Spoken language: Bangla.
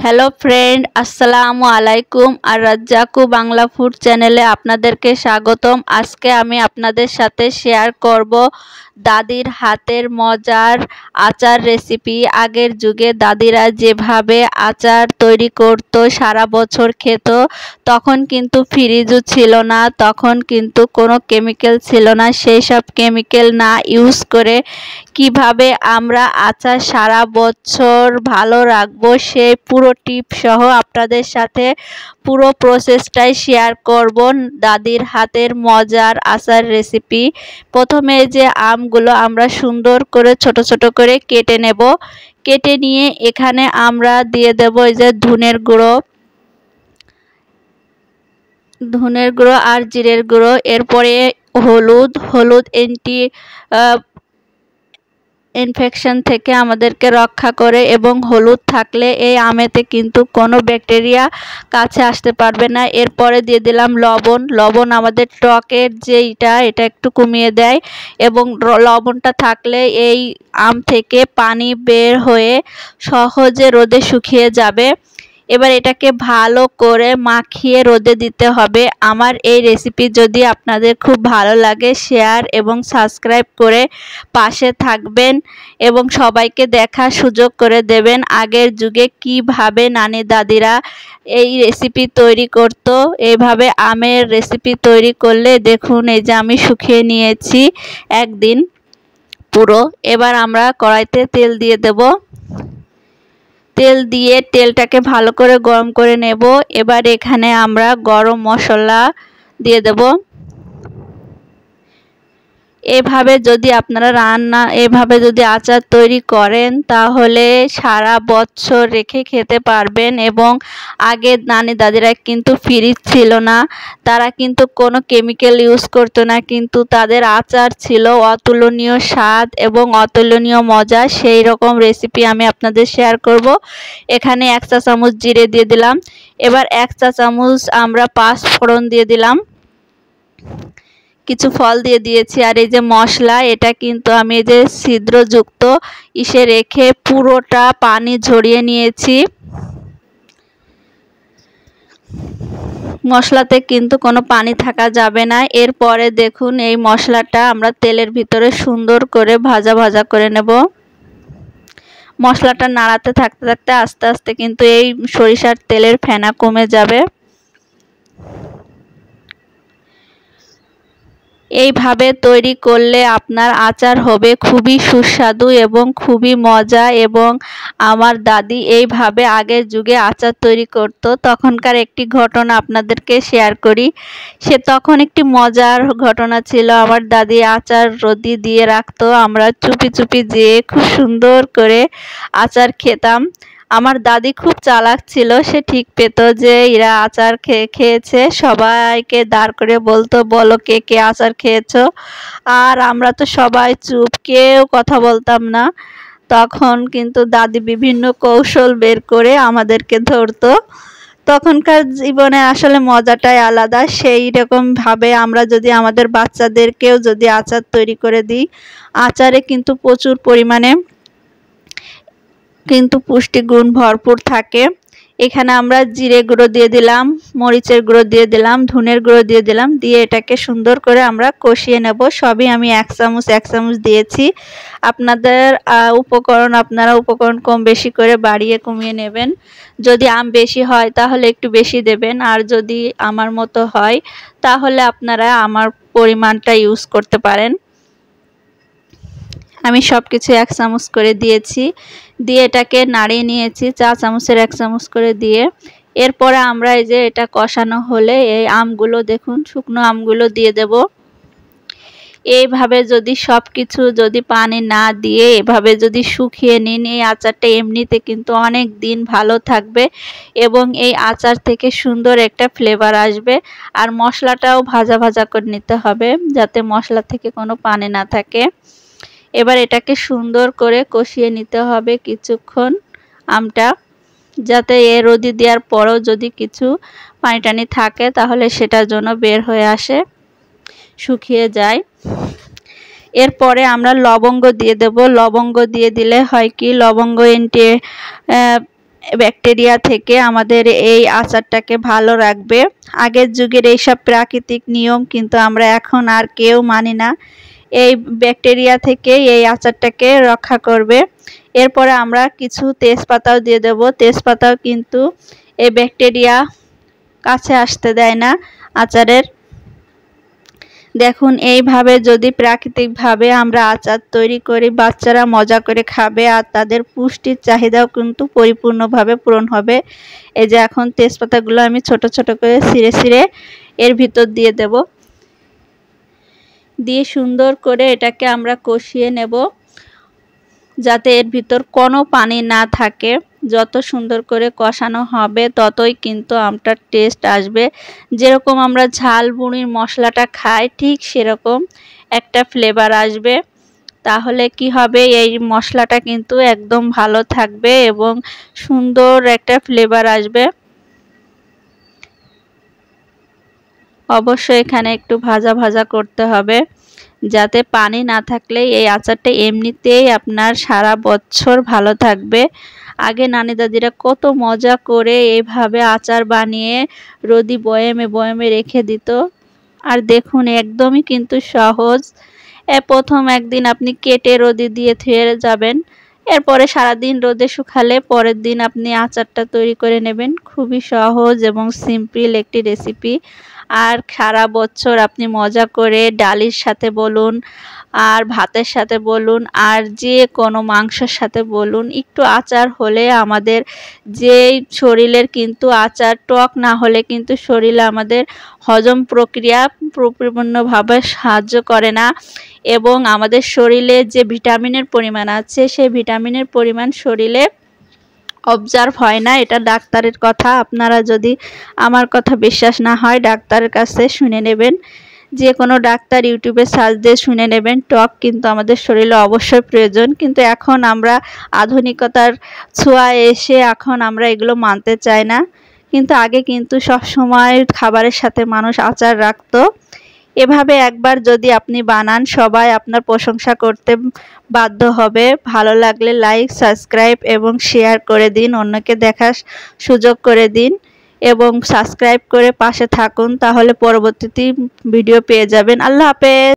হ্যালো ফ্রেন্ড, আসসালামু আলাইকুম। আর রাজ্জাকু বাংলা ফুড চ্যানেলে আপনাদেরকে স্বাগতম। আজকে আমি আপনাদের সাথে শেয়ার করব দাদির হাতের মজার আচার রেসিপি। আগের যুগে দাদিরা যেভাবে আচার তৈরি করত, সারা বছর খেত, তখন কিন্তু ফ্রিজও ছিল না, তখন কিন্তু কোনো কেমিক্যাল ছিল না। সেই সব কেমিক্যাল না ইউজ করে কিভাবে আমরা আচার সারা বছর ভালো রাখবো, সেই পুরো টিপ সহ আপনাদের সাথে পুরো প্রসেসটাই শেয়ার করব। দাদির হাতের মজার আচার রেসিপি। প্রথমে যে আমগুলো আমরা সুন্দর করে ছোট ছোট করে কেটে নেব। কেটে নিয়ে এখানে আমরা দিয়ে দেব এই যে ধনের গুঁড়ো আর জিরের গুঁড়ো। এরপরে হলুদ ইনফেকশন থেকে আমাদেরকে রক্ষা করে, এবং হলুদ থাকলে এই আমেতে কিন্তু কোনো ব্যাকটেরিয়া কাছে আসতে পারবে না। এরপরে দিয়ে দিলাম লবণ আমাদের টকের যে এটা একটু কমিয়ে দেয়, এবং লবণটা থাকলে এই আম থেকে পানি বের হয়ে সহজে রোদে শুকিয়ে যাবে। এবার এটাকে ভালো করে মাখিয়ে রোদে দিতে হবে। আমার এই রেসিপি যদি আপনাদের খুব ভালো লাগে, শেয়ার এবং সাবস্ক্রাইব করে পাশে থাকবেন এবং সবাইকে দেখার সুযোগ করে দেবেন আগের যুগে কিভাবে নানি দাদিরা এই রেসিপি তৈরি করত। এইভাবে আমের রেসিপি তৈরি করলে দেখুন, এই যে আমি শুকিয়ে নিয়েছি একদিন পুরো। এবার আমরা কড়াইতে তেল দিয়ে দেব। তেল দিয়ে তেলটাকে ভালো করে গরম করে নেব। এবার এখানে আমরা গরম মশলা দিয়ে দেব। এভাবে যদি আপনারা এভাবে যদি আচার তৈরি করেন, তাহলে সারা বছর রেখে খেতে পারবেন। এবং আগে নানি দাদিরা কিন্তু ফ্রিজ ছিল না, তারা কিন্তু কোনো কেমিক্যাল ইউজ করতো না, কিন্তু তাদের আচার ছিল অতুলনীয় স্বাদ এবং অতুলনীয় মজা। সেই রকম রেসিপি আমি আপনাদের শেয়ার করব। এখানে 1 চা চামচ জিরে দিয়ে দিলাম। এবার 1 চা চামচ আমরা 5 ফোড়ন দিয়ে দিলাম, কিছু ফল দিয়ে দিয়েছি। আর এই যে মশলা, এটা কিন্তু আমি এই যে ছিদ্রযুক্ত ইসে রেখে পুরোটা পানি ঝরিয়ে নিয়েছি। মশলাতে কিন্তু কোনো পানি থাকা যাবে না। এরপরে দেখুন, এই মশলাটা আমরা তেলের ভিতরে সুন্দর করে ভাজা করে নেব। মশলাটা নাড়াতে থাকতে থাকতে আস্তে আস্তে কিন্তু এই সরিষার তেলের ফেনা কমে যাবে। এইভাবে তৈরি করলে আপনার আচার হবে খুবই সুস্বাদু এবং খুবই মজা। এবং আমার দাদি এইভাবে আগের যুগে আচার তৈরি করত। তখনকার একটি ঘটনা আপনাদেরকে শেয়ার করি। তখন একটি মজার ঘটনা ছিল। আমার দাদি আচার রোদি দিয়ে রাখতো, আমরা চুপি চুপি যেয়ে খুব সুন্দর করে আচার খেতাম। আমার দাদি খুব চালাক ছিল, সে ঠিক পেত যে এরা আচার খেয়েছে, সবাইকে দাঁড় করে বলতো, বলো কে কে আচার খেয়েছো। আর আমরা তো সবাই চুপ, কেউ কথা বলতাম না। তখন কিন্তু দাদি বিভিন্ন কৌশল বের করে আমাদেরকে ধরতো। তখনকার জীবনে আসলে মজাটাই আলাদা। সেই রকম ভাবে আমরা যদি আমাদের বাচ্চাদেরকেও যদি আচার তৈরি করে দিই, আচারে কিন্তু প্রচুর পরিমাণে কিন্তু পুষ্টিগুণ ভরপুর থাকে। এখানে আমরা জিরে গুঁড়ো দিয়ে দিলাম, মরিচের গুঁড়ো দিয়ে দিলাম, ধনের গুঁড়ো দিয়ে দিলাম, দিয়ে এটাকে সুন্দর করে আমরা কষিয়ে নেব। সবই আমি 1 চামচ দিয়েছি। আপনাদের আপনারা উপকরণ কম বেশি করে বাড়িয়ে কমিয়ে নেবেন। যদি আম বেশি হয় তাহলে একটু বেশি দেবেন, আর যদি আমার মতো হয় তাহলে আপনারা আমার পরিমাণটা ইউজ করতে পারেন। আমি সব কিছু 1 চামচ করে দিয়েছি, দিয়ে এটাকে নাড়িয়ে নিয়েছি 4 চামচের 1 চামচ করে দিয়ে। এরপরে আমরা এই যে এটা কষানো হলে এই আমগুলো দেখুন, শুকনো আমগুলো দিয়ে দেব। এইভাবে যদি সব কিছু যদি পানি না দিয়ে এভাবে যদি শুকিয়ে নিন, এই আচারটা এমনিতে কিন্তু অনেক দিন ভালো থাকবে এবং এই আচার থেকে সুন্দর একটা ফ্লেভার আসবে। আর মশলাটাও ভাজা করে নিতে হবে, যাতে মশলা থেকে কোনো পানি না থাকে। এবার এটাকে সুন্দর করে কষিয়ে নিতে হবে কিছুক্ষণ আমটা, যাতে রোদি দেওয়ার পরেও যদি কিছু পানি টানি থাকে তাহলে সেটার জন্য বের হয়ে আসে, শুকিয়ে যায়। এরপরে আমরা লবঙ্গ দিয়ে দেব। লবঙ্গ দিয়ে দিলে হয় কি, লবঙ্গ ব্যাকটেরিয়া থেকে আমাদের এই আচারটাকে ভালো রাখবে। আগের যুগের এইসব প্রাকৃতিক নিয়ম কিন্তু আমরা এখন আর কেউ মানি না। এই ব্যাকটেরিয়া থেকে এই আচারটাকে রক্ষা করবে। এরপরে আমরা কিছু তেজপাতাও দিয়ে দেব। তেজপাতাও কিন্তু এই ব্যাকটেরিয়া কাছে আসতে দেয় না আচারের। দেখুন এইভাবে যদি প্রাকৃতিকভাবে আমরা আচার তৈরি করি, বাচ্চারা মজা করে খাবে আর তাদের পুষ্টির চাহিদাও কিন্তু পরিপূর্ণভাবে পূরণ হবে। এই যে এখন তেজপাতাগুলো আমি ছোট ছোট করে ছিঁড়ে ছিঁড়ে এর ভিতর দিয়ে দেব। দিয়ে সুন্দর করে এটাকে আমরা কষিয়ে নেব যাতে এর ভিতর কোনো পানি না থাকে। যত সুন্দর করে কষানো হবে ততই কিন্তু আমটার টেস্ট আসবে। যেরকম আমরা ঝাল বুনির মশলাটা খাই ঠিক সেরকম একটা ফ্লেভার আসবে। তাহলে কি হবে, এই মশলাটা কিন্তু একদম ভালো থাকবে এবং সুন্দর একটা ফ্লেভার আসবে। অবশ্যই এখানে একটু ভাজা ভাজা করতে হবে যাতে পানি না থাকলে এই আচারটা এমনিতেই আপনার সারা বছর ভালো থাকবে। আগে নানি দাদিরা কত মজা করে এইভাবে আচার বানিয়ে রোদি বয়ামে বয়ামে রেখে দিত। আর দেখুন একদমই কিন্তু সহজ। প্রথম একদিন আপনি কেটে রোদে দিয়ে ধুয়ে যাবেন, এরপরে সারাদিন রোদে শুকালে পরের দিন আপনি আচারটা তৈরি করে নেবেন। খুবই সহজ এবং সিম্পল একটি রেসিপি। আর সারা বছর আপনি মজা করে ডালের সাথে বলুন আর ভাতের সাথে বলুন আর যে কোনো মাংসের সাথে বলুন, একটু আচার হলে আমাদের যে শরীরের কিন্তু আচার টক না হলে কিন্তু শরীরে আমাদের হজম প্রক্রিয়া পরিপূর্ণভাবে সাহায্য করে না এবং আমাদের শরীরে যে ভিটামিনের পরিমাণ আছে সেই ভিটামিনের পরিমাণ শরীরে অবজার্ভ হয় না। এটা ডাক্তারের কথা। আপনারা যদি আমার কথা বিশ্বাস না হয় ডাক্তারের কাছে শুনে নেবেন। যে কোনো ডাক্তার ইউটিউবে সার্চ দিয়ে শুনে নেবেন। টক কিন্তু আমাদের শরীরে অবশ্যই প্রয়োজন, কিন্তু এখন আমরা আধুনিকতার ছোঁয়া এসে এখন আমরা এগুলো মানতে চাই না। কিন্তু আগে কিন্তু সব সময় খাবারের সাথে মানুষ আচার রাখতো। এভাবে একবার যদি আপনি বানান সবাই আপনার প্রশংসা করতে বাধ্য হবে। ভালো লাগলে লাইক, সাবস্ক্রাইব এবং শেয়ার করে দিন, অন্যকে দেখার সুযোগ করে দিন এবং সাবস্ক্রাইব করে পাশে থাকুন, তাহলে পরবর্তীতে ভিডিও পেয়ে যাবেন। আল্লাহ হাফেজ।